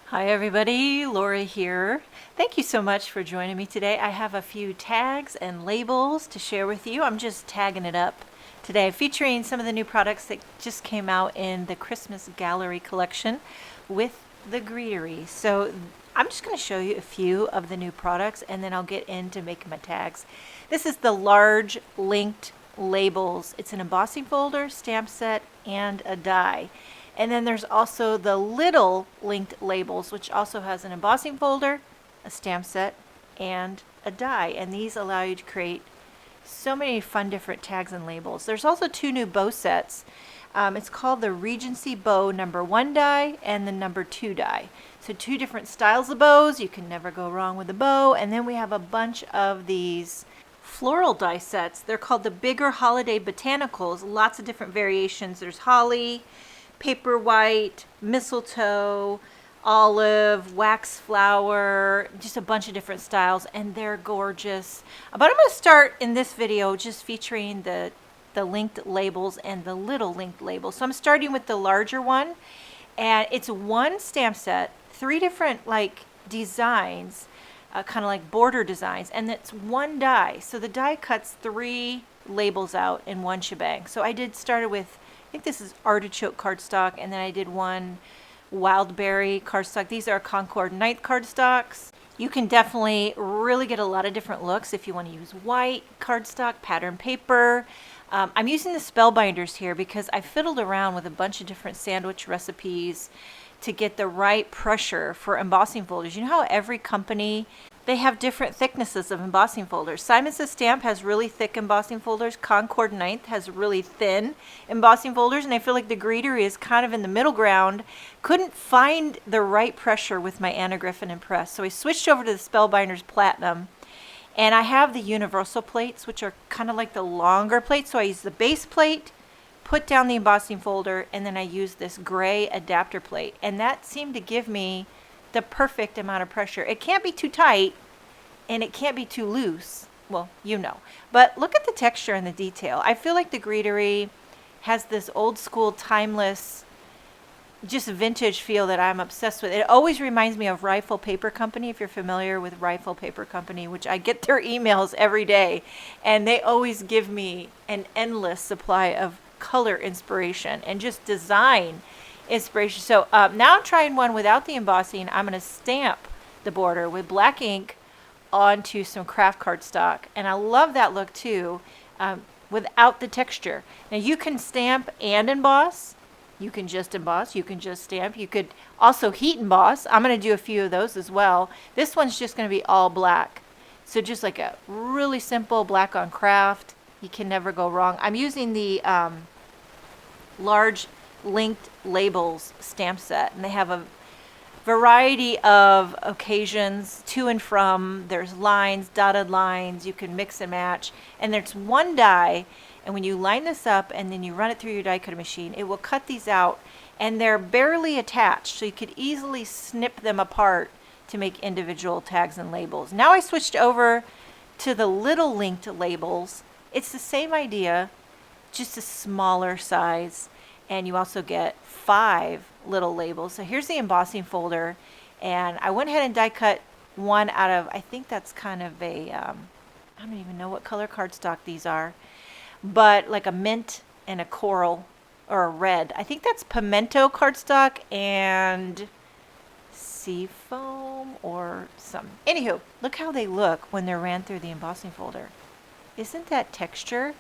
Hi everybody, Lori here. Thank you so much for joining me today. I have a few tags and labels to share with you. I'm just tagging it up today, featuring some of the new products that just came out in the Christmas Gallery collection with the Greetery. So I'm just going to show you a few of the new products and then I'll get into making my tags. This is the large linked labels. It's an embossing folder, stamp set, and a die. And then there's also the little linked labels, which also has an embossing folder, a stamp set, and a die. And these allow you to create so many fun different tags and labels. There's also two new bow sets. It's called the Regency Bow No. 1 die and the No. 2 die. So two different styles of bows. You can never go wrong with a bow. And then we have a bunch of these floral die sets. They're called the Bigger Holiday Botanicals. Lots of different variations. There's holly, paper white, mistletoe, olive, wax flower, just a bunch of different styles, and they're gorgeous. But I'm going to start in this video just featuring the linked labels and the little linked labels. So I'm starting with the larger one, and it's one stamp set, three different like designs, kind of like border designs, and it's one die. So the die cuts three labels out in one shebang. So I started with, I think this is artichoke cardstock, and then I did one wildberry cardstock. These are Concord 9th cardstocks. You can definitely really get a lot of different looks if you want to use white cardstock, pattern paper. I'm using the Spellbinders here because I fiddled around with a bunch of different sandwich recipes to get the right pressure for embossing folders. You know how every company, they have different thicknesses of embossing folders. Simon Says Stamp has really thick embossing folders. Concord 9th has really thin embossing folders. And I feel like the Greetery is kind of in the middle ground. Couldn't find the right pressure with my Anna Griffin Impress. So I switched over to the Spellbinders Platinum. And I have the universal plates, which are kind of like the longer plates. So I use the base plate, put down the embossing folder, and then I use this gray adapter plate. And that seemed to give me the perfect amount of pressure. It can't be too tight and it can't be too loose. Well, you know. But look at the texture and the detail. I feel like the Greetery has this old school, timeless, just vintage feel that I'm obsessed with. It always reminds me of Rifle Paper Company, if you're familiar with Rifle Paper Company, which I get their emails every day. And they always give me an endless supply of color inspiration and just design inspiration. So now I'm trying one without the embossing. I'm going to stamp the border with black ink onto some craft cardstock, and I love that look too, without the texture. Now you can stamp and emboss. You can just emboss. You can just stamp. You could also heat emboss. I'm going to do a few of those as well. This one's just going to be all black. So just like a really simple black on craft. You can never go wrong. I'm using the large linked labels stamp set, and they have a variety of occasions to and from. There's lines, dotted lines, you can mix and match, and there's one die, and when you line this up and then you run it through your die cutter machine, it will cut these out, and they're barely attached, so you could easily snip them apart to make individual tags and labels. Now I switched over to the little linked labels. It's the same idea, just a smaller size. And you also get 5 little labels. So here's the embossing folder, and I went ahead and die cut one out of, I think that's kind of a, I don't even know what color cardstock these are, but like a mint and a coral or a red. I think that's pimento cardstock and seafoam or something. Anywho, look how they look when they're ran through the embossing folder. Isn't that texture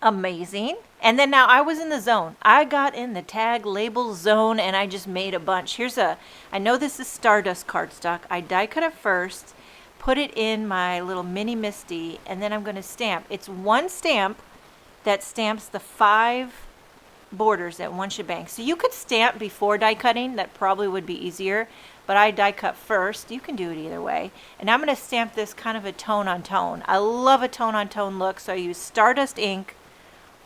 amazing? And then now I was in the zone. I got in the tag label zone and I just made a bunch. I know this is Stardust cardstock. I die cut it first, put it in my little mini MISTI, and then I'm going to stamp. It's one stamp that stamps the 5 borders at one shebang. So you could stamp before die cutting. That probably would be easier, but I die cut first. You can do it either way. And I'm going to stamp this kind of a tone on tone. I love a tone on tone look, so I use Stardust ink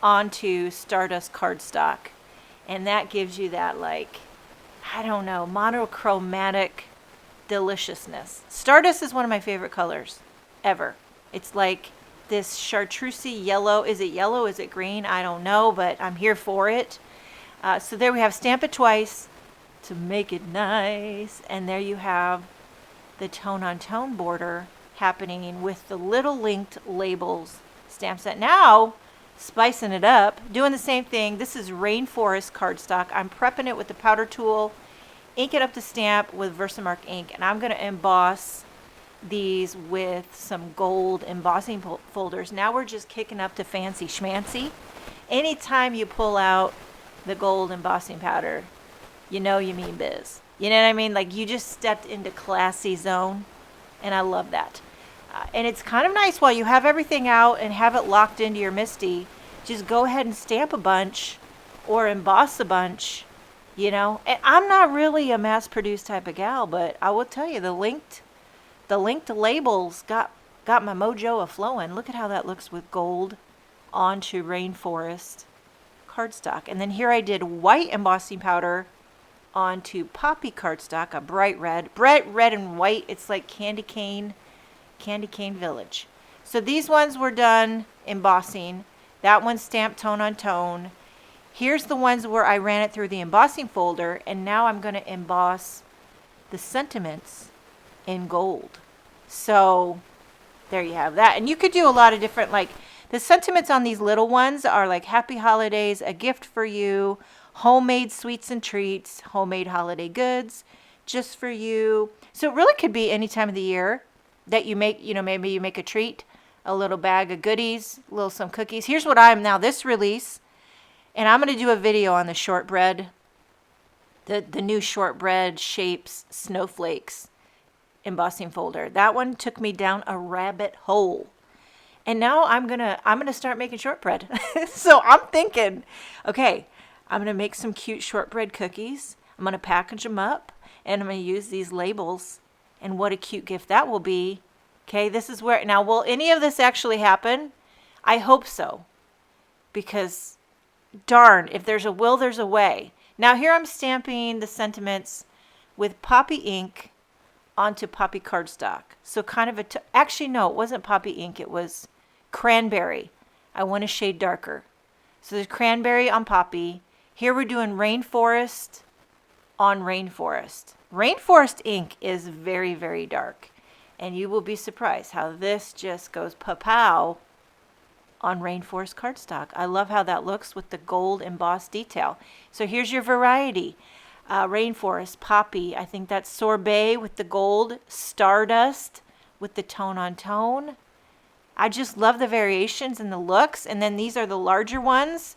onto Stardust cardstock, and that gives you that, like, I don't know, monochromatic deliciousness. Stardust is one of my favorite colors ever. It's like this chartreusey yellow. Is it yellow? Is it green? I don't know, but I'm here for it. So there we have Stamp It Twice, to make it nice. And there you have the tone-on-tone border happening with the little linked labels stamp set. Now, spicing it up, doing the same thing. This is Rainforest cardstock. I'm prepping it with the powder tool, ink it up to stamp with Versamark ink, and I'm going to emboss these with some gold embossing folders. Now we're just kicking up to fancy schmancy. Anytime you pull out the gold embossing powder, you know you mean biz. You know what I mean? Like, you just stepped into classy zone, and I love that. And it's kind of nice while you have everything out and have it locked into your MISTI, just go ahead and stamp a bunch or emboss a bunch, you know. And I'm not really a mass-produced type of gal, but I will tell you, the linked labels got my mojo a-flowing. Look at how that looks with gold onto Rainforest cardstock. And then here I did white embossing powder onto poppy cardstock, a bright red and white. It's like candy cane village. So these ones were done embossing. That one's stamped tone on tone. Here's the ones where I ran it through the embossing folder, and now I'm going to emboss the sentiments in gold. So there you have that. And you could do a lot of different, like, the sentiments on these little ones are like happy holidays, a gift for you, homemade sweets and treats, homemade holiday goods just for you. So it really could be any time of the year that you make, you know, maybe you make a treat, a little bag of goodies, some cookies. Here's what I'm now, this release, and I'm going to do a video on the shortbread, the new shortbread shapes snowflakes embossing folder. That one took me down a rabbit hole. And now I'm gonna start making shortbread. So I'm thinking, okay, I'm gonna make some cute shortbread cookies. I'm gonna package them up, and I'm gonna use these labels. And what a cute gift that will be. Okay, this is where, now will any of this actually happen? I hope so. Because darn, if there's a will, there's a way. Now here I'm stamping the sentiments with poppy ink onto poppy cardstock. So kind of actually no, it wasn't poppy ink, it was cranberry. I want a shade darker. So there's cranberry on poppy. Here we're doing rainforest on rainforest. Rainforest ink is very, very dark. And you will be surprised how this just goes pa-pow on rainforest cardstock. I love how that looks with the gold embossed detail. So here's your variety. Rainforest, poppy, I think that's sorbet with the gold, stardust with the tone on tone. I just love the variations and the looks. And then these are the larger ones.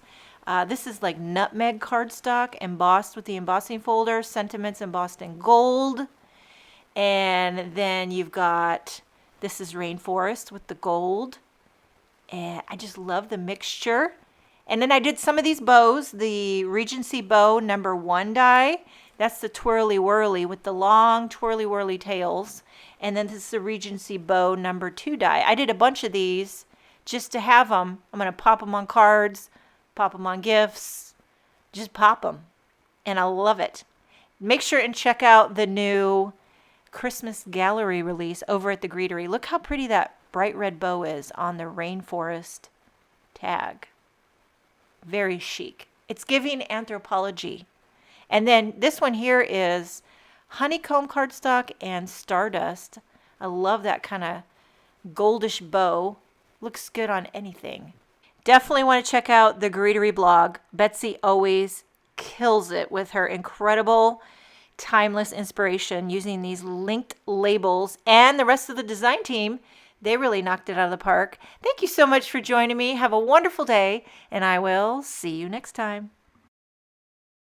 This is like nutmeg cardstock embossed with the embossing folder, sentiments embossed in gold. And then you've got, this is rainforest with the gold. And I just love the mixture. And then I did some of these bows, the Regency Bow No. 1 die. That's the twirly whirly with the long twirly whirly tails. And then this is the Regency Bow No. 2 die. I did a bunch of these just to have them. I'm going to pop them on cards, pop them on gifts, just pop them. And I love it. Make sure and check out the new Christmas gallery release over at the Greetery. Look how pretty that bright red bow is on the rainforest tag. Very chic. It's giving anthropology. And then this one here is honeycomb cardstock and stardust. I love that kind of goldish bow. Looks good on anything. Definitely want to check out the Greetery blog. Betsy always kills it with her incredible timeless inspiration using these linked labels, and the rest of the design team, they really knocked it out of the park. Thank you so much for joining me. Have a wonderful day, and I will see you next time.